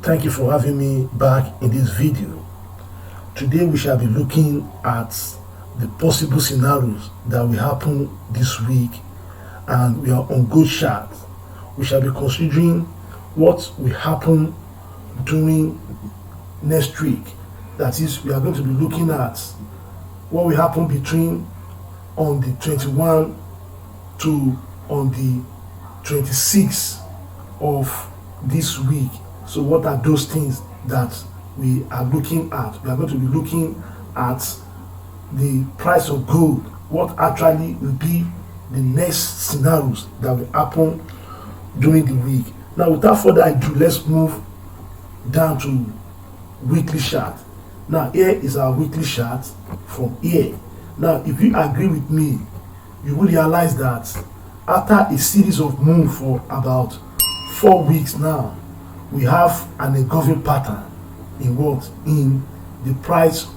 Thank you for having me back in this video. Today we shall be looking at the possible scenarios that will happen this week, and we are on gold chart. We shall be considering what will happen during next week. That is, we are going to be looking at what will happen between on the 21 to on the 26th of this week. So what are those things that we are looking at? We are going to be looking at the price of gold, what actually will be the next scenarios that will happen during the week. Now, without further ado, let's move down to weekly chart. Now, here is our weekly chart from here. Now, if you agree with me, you will realize that after a series of moves for about 4 weeks now, we have an engulfing pattern in what? In the price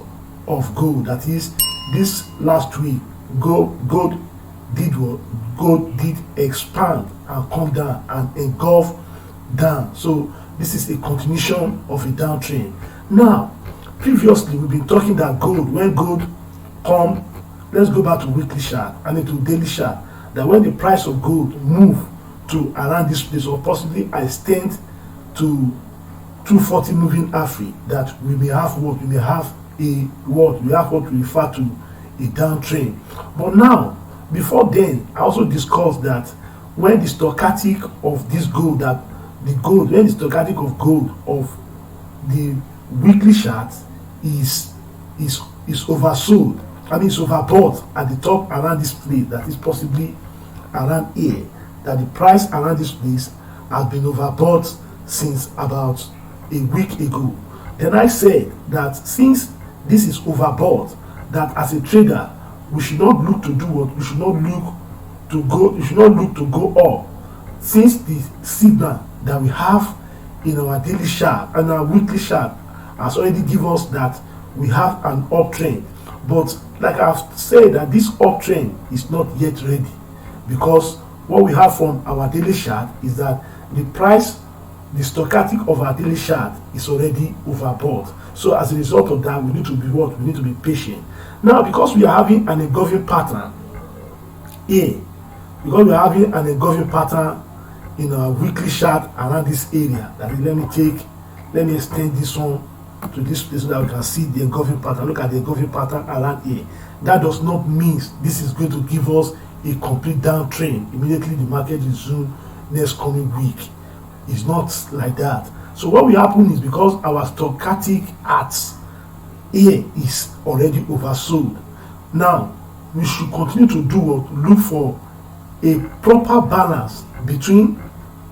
of gold. That is, this last week, gold did what? Gold did expand and come down and engulf down. So this is a continuation of a downtrend. Now, previously we've been talking that gold, when gold come, let's go back to weekly chart and to daily chart, that when the price of gold move to around this place, or possibly extend to 240 moving average, that we may have what? We may have what we refer to a downtrend. But now, before then, I also discussed that when the stochastic of this gold, when the stochastic of gold of the weekly chart is oversold, it's overbought at the top around this place, that is possibly around here, that the price around this place has been overbought since about a week ago. Then I said that since this is overbought, that as a trader we should not look to do what? We should not look to go up, since the signal that we have in our daily chart and our weekly chart has already given us that we have an uptrend. But like I've said, that this uptrend is not yet ready, because what we have from our daily chart is that the price, the stochastic of our daily chart is already overbought. So as a result of that, we need to be what? We need to be patient. Now, because we are having an engulfing pattern here, because we are having an engulfing pattern in our weekly chart around this area, that is, let me extend this one to this place so that we can see the engulfing pattern. Look at the engulfing pattern around here. That does not mean this is going to give us a complete downtrend immediately the market is soon next coming week. It's not like that. So what will happen is, because our stochastic at here is already oversold, now we should continue to do what? Look for a proper balance between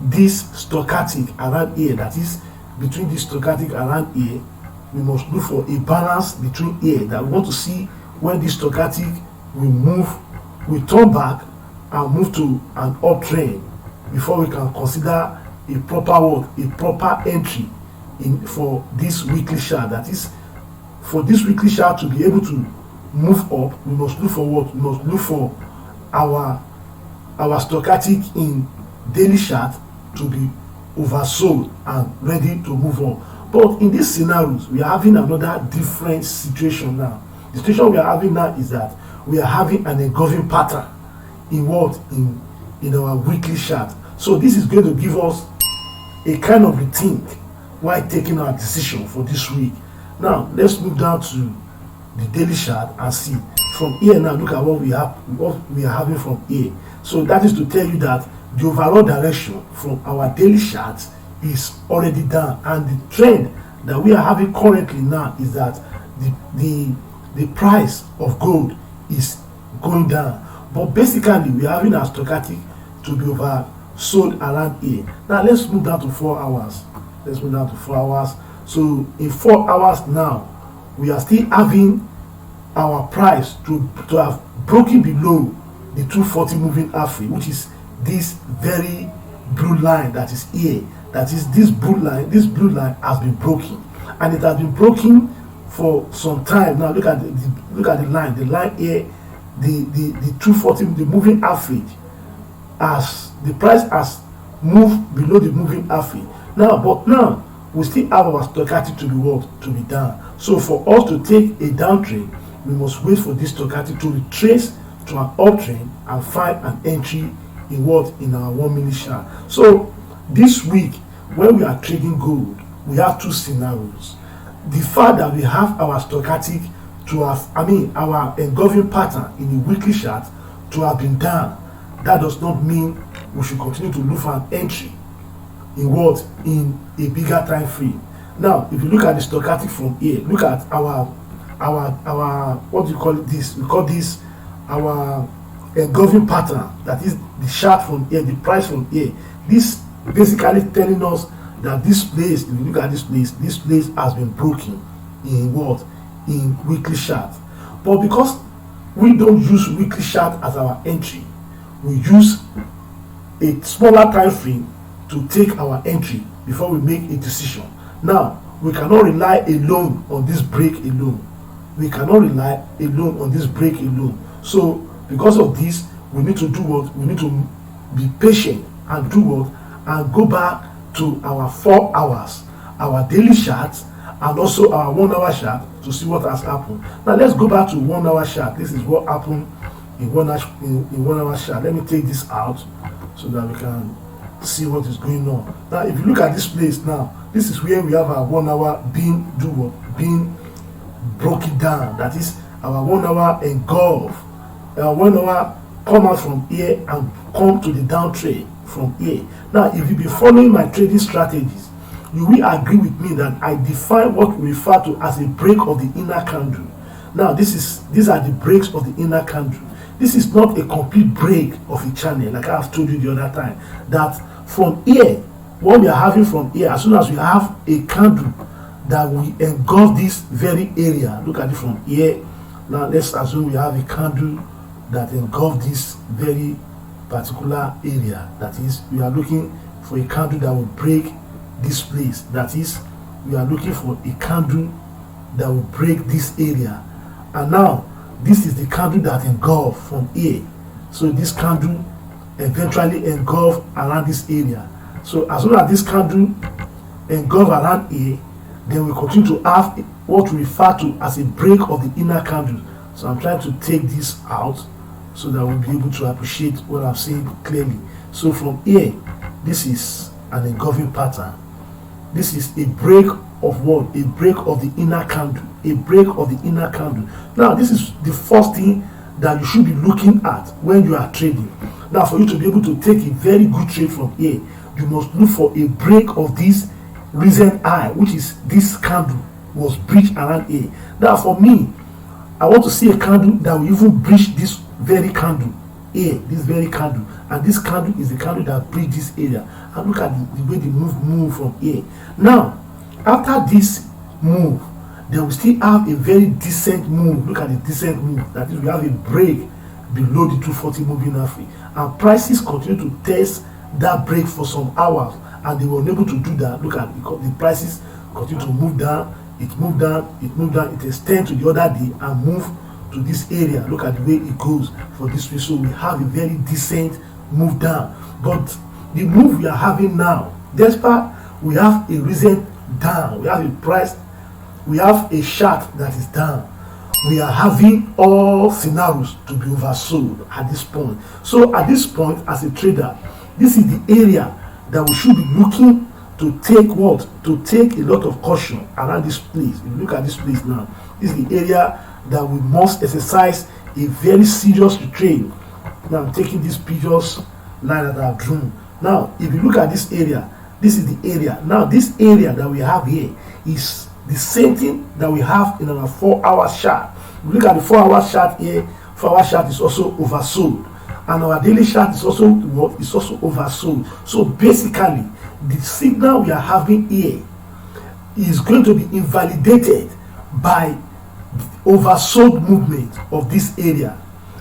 this stochastic around here, that is, between this stochastic around here. We must look for a balance between here, that we want to see when this stochastic will turn back and move to an uptrend before we can consider a proper entry for this weekly chart. That is, for this weekly chart to be able to move up, we must look for what? We must look for our stochastic in daily chart to be oversold and ready to move on. But in these scenarios, we are having another different situation now. The situation we are having now is that we are having an engulfing pattern in what? In our weekly chart. So this is going to give us a kind of rethink while taking our decision for this week. Now, let's move down to the daily chart and see. From here now, look at what we are having from here. So that is to tell you that the overall direction from our daily chart is already down, and the trend that we are having currently now is that the price of gold is going down. But basically, we are having our stochastic to be oversold around here. Now let's move down to 4 hours. Let's move down to 4 hours. So in 4 hours now, we are still having our price to have broken below the 240 moving average, which is this very blue line that is here. That is, this blue line has been broken, and it has been broken for some time now. Look at the line here, the 240, the moving average, as the price has moved below the moving average. Now, we still have our stochastic to be what? To be down. So for us to take a downtrend, we must wait for this stochastic to retrace to an uptrend and find an entry in what? In our 1 minute chart. So this week, when we are trading gold, we have two scenarios. The fact that we have our stochastic to have, our engulfing pattern in a weekly chart to have been down, that does not mean we should continue to look for an entry in what? In a bigger time frame. Now, if you look at the stochastic from here, look at our what do you call this? We call this our engulfing pattern. That is the chart from here, the price from here. This basically telling us that this place, if you look at this place has been broken in what? In weekly chart. But because we don't use weekly chart as our entry, we use a smaller time frame to take our entry before we make a decision. Now, we cannot rely alone on this break alone. We cannot rely alone on this break alone. So, because of this, we need to do what? We need to be patient and do what? And go back to our 4 hours, our daily charts, and also our 1 hour chart to see what has happened. Now, let's go back to 1 hour chart. This is what happened in 1 hour chart. Let me take this out so that we can see what is going on. Now, if you look at this place now, this is where we have our 1 hour being broken down. That is our 1 hour engulf. Our 1 hour come out from here and come to the downtrend from here. Now, if you be following my trading strategies, you will agree with me that I define what we refer to as a break of the inner candle. Now, these are the breaks of the inner candle. This is not a complete break of a channel, like I have told you the other time. That from here, what we are having from here, as soon as we have a candle that will engulf this very area, look at it from here. Now, let's assume we have a candle that engulf this very particular area. That is, we are looking for a candle that will break this place. That is, we are looking for a candle that will break this area. And now, this is the candle that engulf from here. So this candle eventually engulf around this area. So as soon as this candle engulf around here, then we continue to have what we refer to as a break of the inner candle. So I'm trying to take this out so that we'll be able to appreciate what I'm saying clearly. So from here, this is an engulfing pattern. This is a break of what? A break of the inner candle. A break of the inner candle. Now, this is the first thing that you should be looking at when you are trading. Now, for you to be able to take a very good trade from here, you must look for a break of this recent high, which is this candle was breached around here. Now, for me, I want to see a candle that will even breach this very candle here, this very candle, and this candle is the candle that breached this area. And look at the way the move from here. Now, after this move, then we still have a very decent move. Look at the decent move. That is, we have a break below the 240 moving average, and prices continue to test that break for some hours, and they were unable to do that. Look at the prices continue to move down. It moved down, it moved down, it extends to the other day and move to this area. Look at the way it goes for this way. So we have a very decent move down. But the move we are having now, despite we have a recent down, we have a price, we have a chart that is down, we are having all scenarios to be oversold at this point. So at this point, as a trader, this is the area that we should be looking to take what? To take a lot of caution around this place. If you look at this place now, this is the area that we must exercise a very serious trade. Now I'm taking this previous line that I've drawn. Now, if you look at this area, this is the area. Now, this area that we have here is the same thing that we have in our 4 hour chart. If you look at the 4 hour chart here, 4 hour chart is also oversold. And our daily chart is also what? Is also oversold. So basically, the signal we are having here is going to be invalidated by the oversold movement of this area.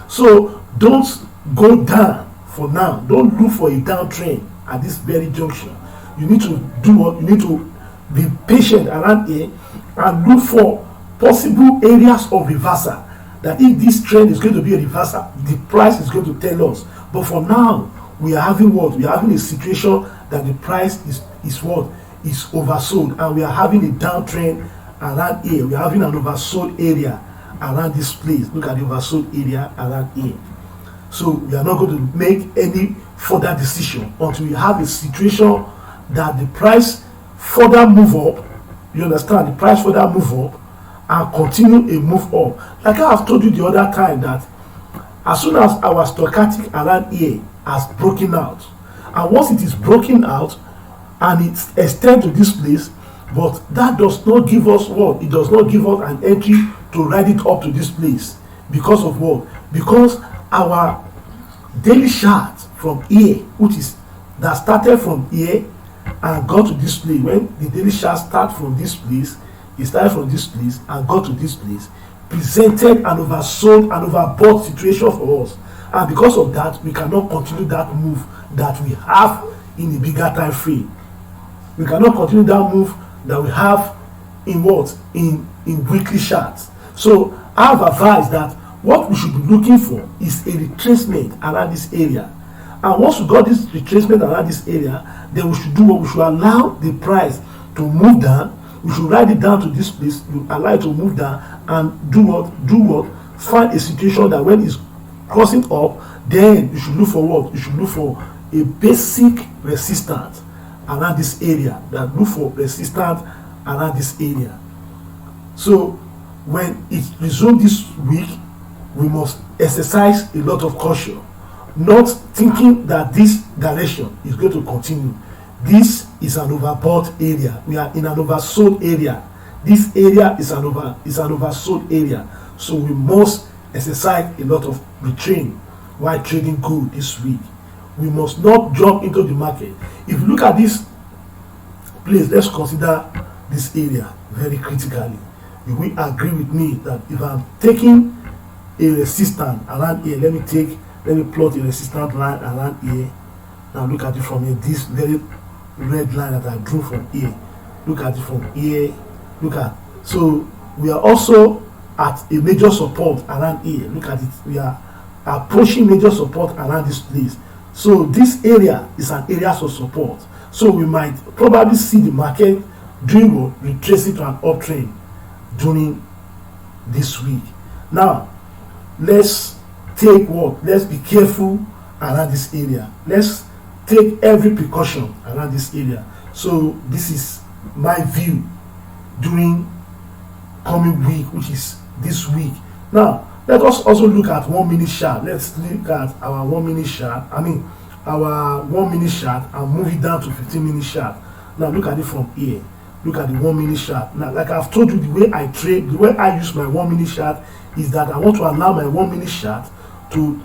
So don't go down for now. Don't look for a downtrend at this very junction. You need to do what? You need to be patient around here and look for possible areas of reversal. That if this trend is going to be a reversal, the price is going to tell us. But for now, we are having what? We are having a situation that the price is what? is oversold, and we are having a downtrend around here. We are having an oversold area around this place. Look at the oversold area around here. So we are not going to make any further decision until we have a situation that the price further move up. You understand? The price further move up and continue a move up. Like I have told you the other time, that as soon as our stochastic around here has broken out, and once it is broken out and it extends to this place, but that does not give us what? It does not give us an entry to ride it up to this place. Because of what? Because our daily chart from here, which is that started from here and got to this place. When the daily chart start from this place, it started from this place and got to this place, presented an oversold and overbought situation for us. And because of that, we cannot continue that move that we have in a bigger time frame. We cannot continue that move that we have in what? In weekly charts. So I have advised that what we should be looking for is a retracement around this area. And once we got this retracement around this area, then we should do what? We should allow the price to move down. We should ride it down to this place, allow it to move down, and do what? Find a situation that when it's crossing up, then you should look for what? You should look for a basic resistance around this area. That look for resistance around this area. So when it resumes this week, we must exercise a lot of caution, not thinking that this direction is going to continue. This is an overbought area. We are in an oversold area. This area is an oversold area. So we must exercise a lot of retraining while trading gold this week. We must not jump into the market. If you look at this place, let's consider this area very critically. You will agree with me that if I'm taking a resistance around here, let me plot a resistance line around here. Now look at it from here. This very red line that I drew from here. Look at it from here. Look at. So we are also at a major support around here. Look at it. We are approaching major support around this place. So this area is an area of support. So we might probably see the market doing what? Retracing to an uptrend during this week. Now let's take what? Let's be careful around this area. Let's take every precaution around this area. So this is my view during coming week, which is this week. Now let us also look at 1 minute chart. Let's look at our 1 minute chart. Our 1 minute chart, and move it down to 15-minute chart. Now look at it from here. Look at the 1 minute chart. Now, like I've told you, the way I trade, the way I use my 1 minute chart is that I want to allow my 1 minute chart to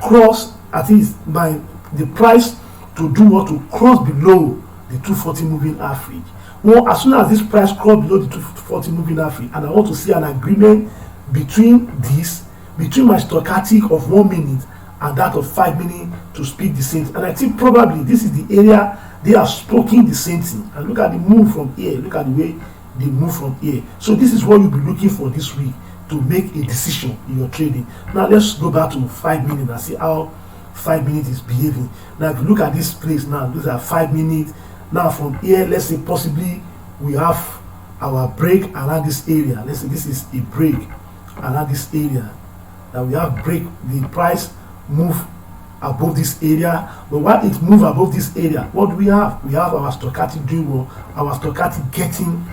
cross at least the price to do what? To cross below the 240 moving average. Well, as soon as this price crosses below the 240 moving average, and I want to see an agreement between my stochastic of 1 minute and that of 5 minutes to speak the same. And I think probably this is the area they are speaking the same thing. And look at the move from here. Look at the way they move from here. So this is what you'll be looking for this week to make a decision in your trading. Now let's go back to 5 minutes and see how 5 minutes is behaving. Now if you look at this place now, these are 5 minutes. Now from here, let's say possibly we have our break around this area. Let's say this is a break around this area. Now we have break, the price move above this area, but while it move above this area, what do we have? We have our stochastic doing well, our stochastic getting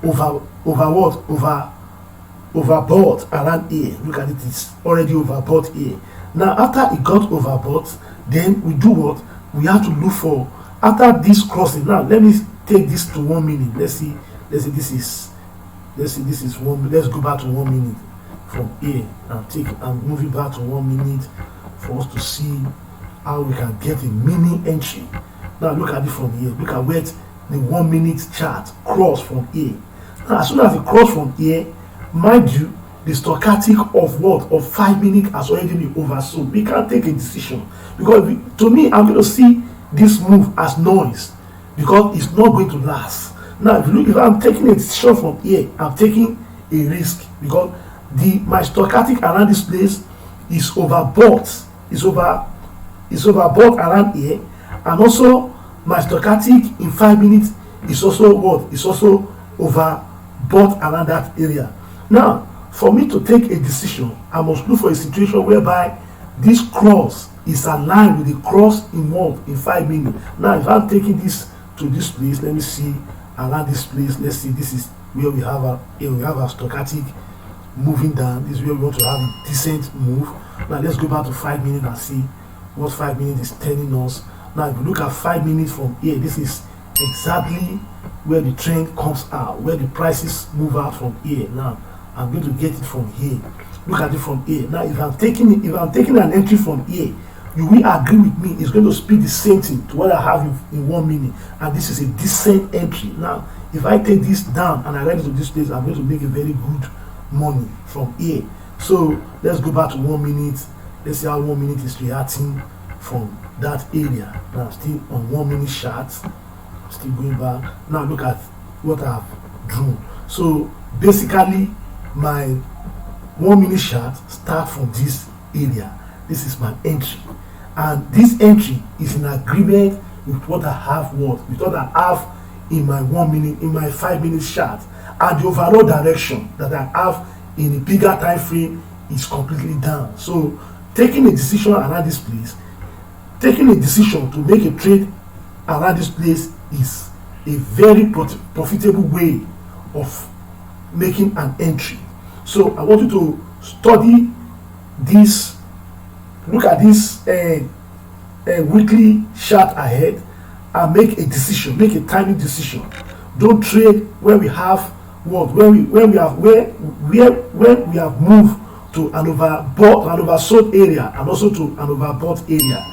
overbought around here. Look at it, it's already overbought here. Now after it got overbought, then we do what? We have to look for, after this crossing. Now let me take this to 1 minute. Let's see this is 1 minute. Let's go back to 1 minute from here and move it back to 1 minute for us to see how we can get a mini entry. Now look at it from here. Look at where the 1 minute chart cross from here. Now as soon as it cross from here, mind you, the stochastic of what? Of 5 minutes has already been oversold. We can't take a decision because to me, I'm going to see this move as noise because it's not going to last. Now if I'm taking a decision from here, I'm taking a risk because my stochastic around this place is overbought. It's overbought around here, and also my stochastic in 5 minutes It's also what? It's also overbought around that area. Now, for me to take a decision, I must look for a situation whereby this cross is aligned with the cross involved in 5 minutes. Now, if I'm taking this to this place, let me see around this place. Let's see, this is where we have a stochastic moving down. This is where we want to have a decent move. Now, let's go back to 5 minutes and see what 5 minutes is telling us. Now, if you look at 5 minutes from here, this is exactly where the trend comes out, where the prices move out from here. Now, I'm going to get it from here. Look at it from here. Now, if I'm taking an entry from here, you will agree with me. It's going to speak the same thing to what I have in 1 minute, and this is a decent entry. Now, if I take this down and I ride it to this place, I'm going to make a very good money from here. So let's go back to 1 minute. Let's see how 1 minute is reacting from that area. Now, still on 1 minute chart. Still going back. Now look at what I've drawn. So basically, my 1 minute chart starts from this area. This is my entry, and this entry is in agreement with what I have, with what I have in my 1 minute, in my 5 minute chart, and the overall direction that I have in a bigger time frame is completely down. So taking a decision around this place, taking a decision to make a trade around this place is a very profitable way of making an entry. So I want you to study this, look at this weekly chart ahead, and make a decision, make a timely decision. Don't trade where we have what, where we have moved to an oversold area and also to an overbought area.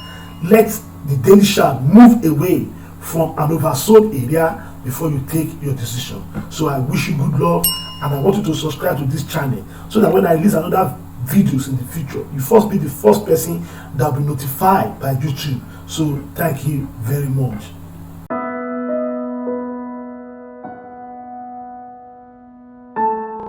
Let the daily chart move away from an oversold area before you take your decision. So I wish you good luck, and I want you to subscribe to this channel so that when I release another videos in the future, you first be the first person that will be notified by YouTube. So thank you very much.